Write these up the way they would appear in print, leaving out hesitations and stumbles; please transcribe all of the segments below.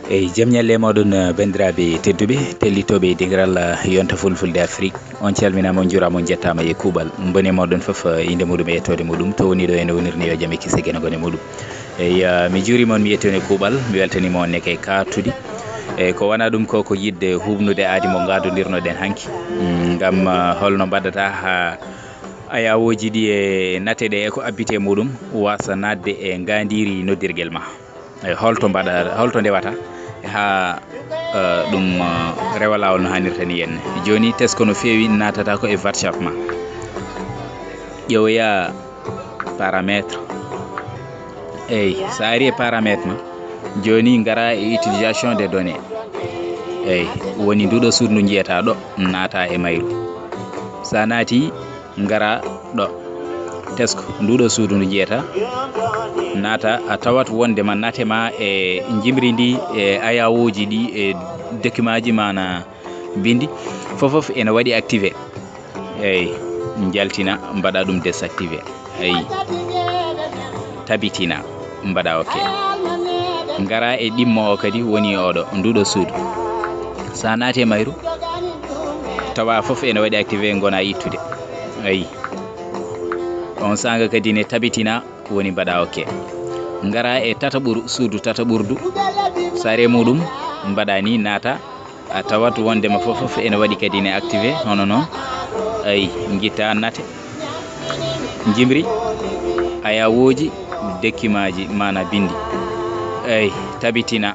eyyi jaam ñalle moɗon bandiraɓe tedduɓe tellitoɓe digiral yonta fulfulde Afrique on calminama on juurama on jettama e kuuɓal boni moɗon foof inde muɗum e yettode muɗum to woni ɗo ene wonirni yo jaam e kisse guena gone muɗum eyyi mi juurima on mi yettoni e kuuɓal mi weltanima on neke kattude eyyi ko wona ɗum ko yidde hubnude aadi mo gadodirnoɗen hanki gam holno mbaɗata ha ayawoji ɗi e nate ɗe eko abbite muɗum wasa nadde e gandiri noddirguel ma holto mbaɗa holto ndewata ha ɗum rewa lawol no hannirta ni henne joni tesko no fewi natata ko e WhatsApp ma ƴeewoya paramètre eyyi sa ari e paramètre ma joni gara e utilisation des données eyyi woni nduɗo suudu ndu jiyata ɗo naata e mayru sa naati gara ɗo tesko nduɗo suudu ndu jiyata naata a tawat wondema natema e jimri ndi e ayawoji ɗi e document ji mana bindi fofof ene waɗi activé eyyi jaltina mbaɗa ɗum désactivé eyyi tabitina mbaɗa ok gara e ɗimmo o kadi woni oɗo nduɗo suudu sa naati e mayru tawa foof ene waɗi activé gona ittude eyyi on sanga kadi ne tabitina woni mbaɗa ok gara e tataɓuru suudu tataɓurdu sare muɗum mbaɗa ni naata a tawat wondema fofof ene waɗi kadi ne activé hono noon ayi guitta nate jimri ayawoji document ji mana bindi eyyi tabitina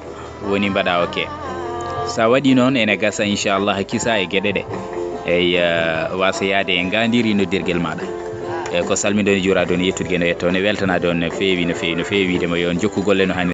woni mbaɗa ok sa waɗi noon ene gasa inchallah kissa e gueɗe ɗe eyyi wasa yaade e gandiri noddirguel maɗa eyyi ko salminde juurade on yettude gueno yetto ne weltanade on no fewi no fewi no fewi widema yo on jokku golle no hani